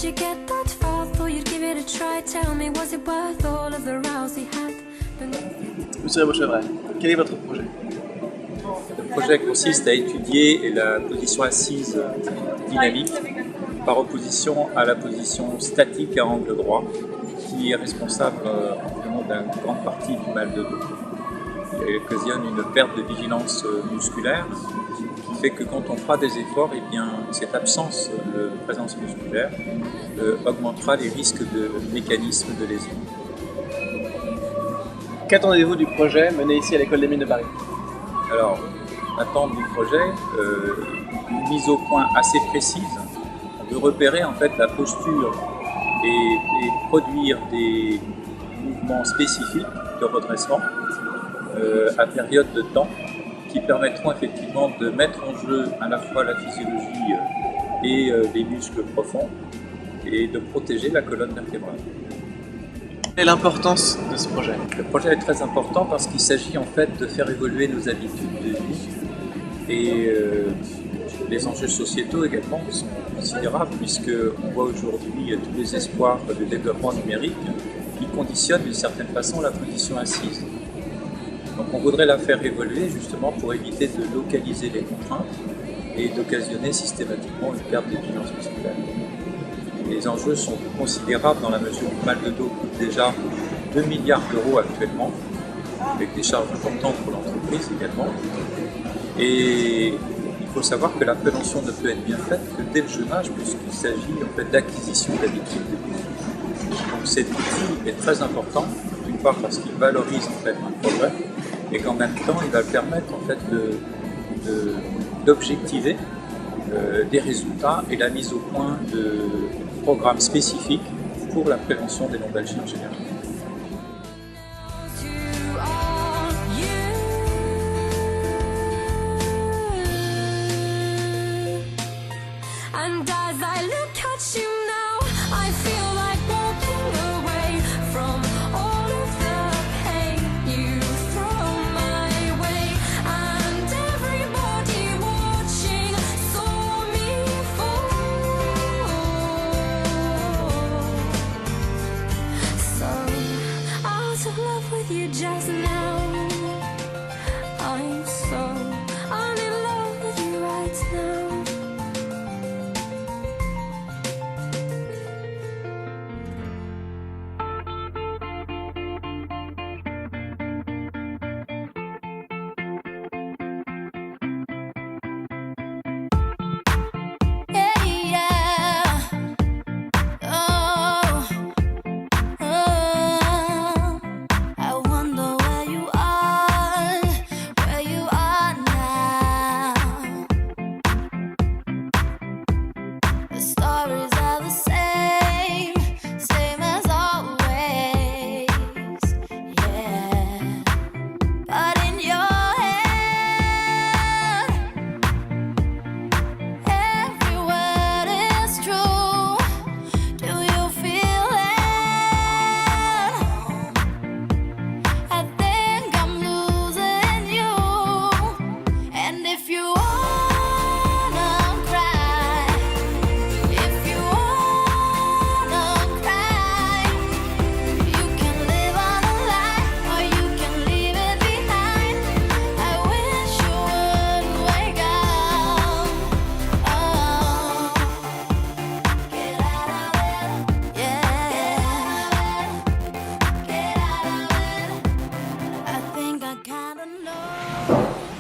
did you get that far? Thought you'd give it a try. Tell me, was it worth all of the rows we had? Monsieur Beauchevray, quel est votre projet? Le projet consiste à étudier la position assise dynamique par opposition à la position statique à angle droit qui est responsable environ d'une grande partie du mal de dos. Elle occasionne une perte de vigilance musculaire qui fait que quand on fera des efforts, eh bien, cette absence de présence musculaire augmentera les risques de mécanismes de lésion. Qu'attendez-vous du projet mené ici à l'École des Mines de Paris? Alors, attendre du projet, une mise au point assez précise, de repérer en fait la posture et produire des mouvements spécifiques de redressement à période de temps qui permettront effectivement de mettre en jeu à la fois la physiologie et les muscles profonds et de protéger la colonne vertébrale. Quelle est l'importance de ce projet? Le projet est très important parce qu'il s'agit en fait de faire évoluer nos habitudes de vie et les enjeux sociétaux également sont considérables puisqu'on voit aujourd'hui tous les espoirs de développement numérique qui conditionnent d'une certaine façon la position assise. Donc on voudrait la faire évoluer justement pour éviter de localiser les contraintes et d'occasionner systématiquement une perte de vigilance musculaire. Les enjeux sont considérables dans la mesure où le mal de dos coûte déjà 2 milliards d'euros actuellement, avec des charges importantes pour l'entreprise également. Et il faut savoir que la prévention ne peut être bien faite que dès le jeune âge, puisqu'il s'agit en fait d'acquisition d'habitudes de vie. Donc cet outil est très important, d'une part parce qu'il valorise en fait un progrès, et qu'en même temps il va permettre en fait d'objectiver des résultats et la mise au point de programmes spécifiques pour la prévention des lombalgies en général. And as I look at you now, I feel like walking away from all of the pain you throw my way. And everybody watching saw me fall. So out of love with you just now. I'm in love with you right now.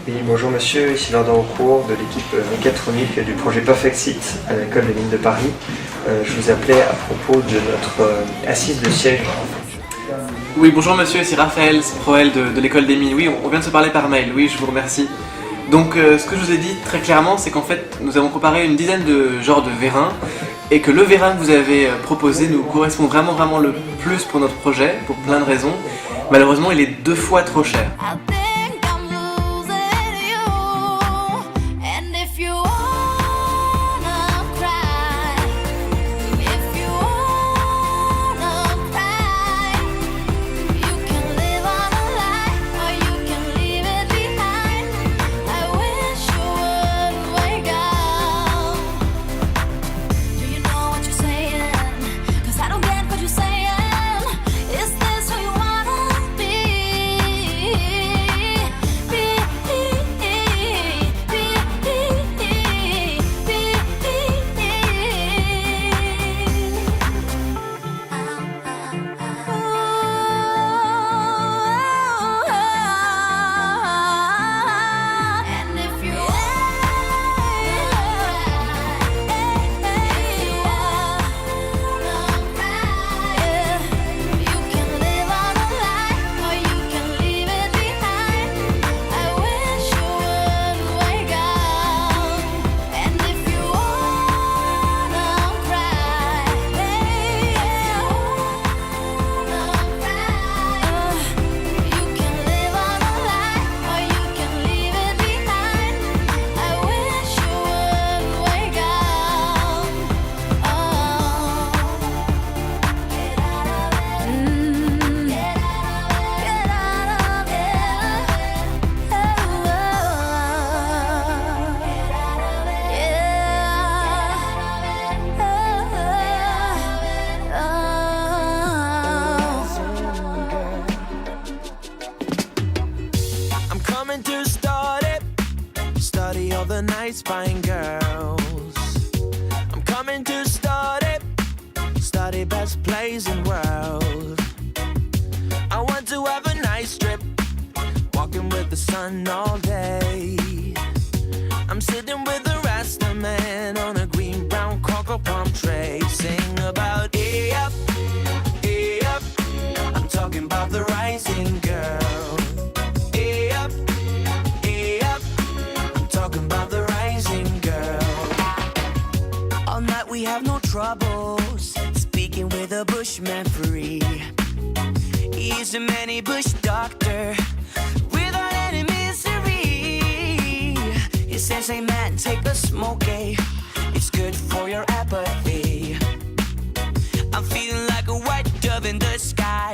Oui, bonjour monsieur, ici Lord Aucourt de l'équipe mécatronique du projet Perfect Seat à l'École des Mines de Paris. Je vous appelais à propos de notre assise de siège. Oui, bonjour monsieur, c'est Raphaël Sproel de l'École des Mines. Oui, on vient de se parler par mail, oui, je vous remercie. Donc ce que je vous ai dit très clairement, c'est qu'en fait, nous avons comparé une dizaine de genres de vérins et que le vérin que vous avez proposé nous correspond vraiment le plus pour notre projet, pour plein de raisons. Malheureusement, il est 2 fois trop cher. Do you know what you're saying? bubbles, speaking with a bushman free. He's a many bush doctor without any misery. He says, hey man, take a smoke, eh? It's good for your apathy. I'm feeling like a white dove in the sky.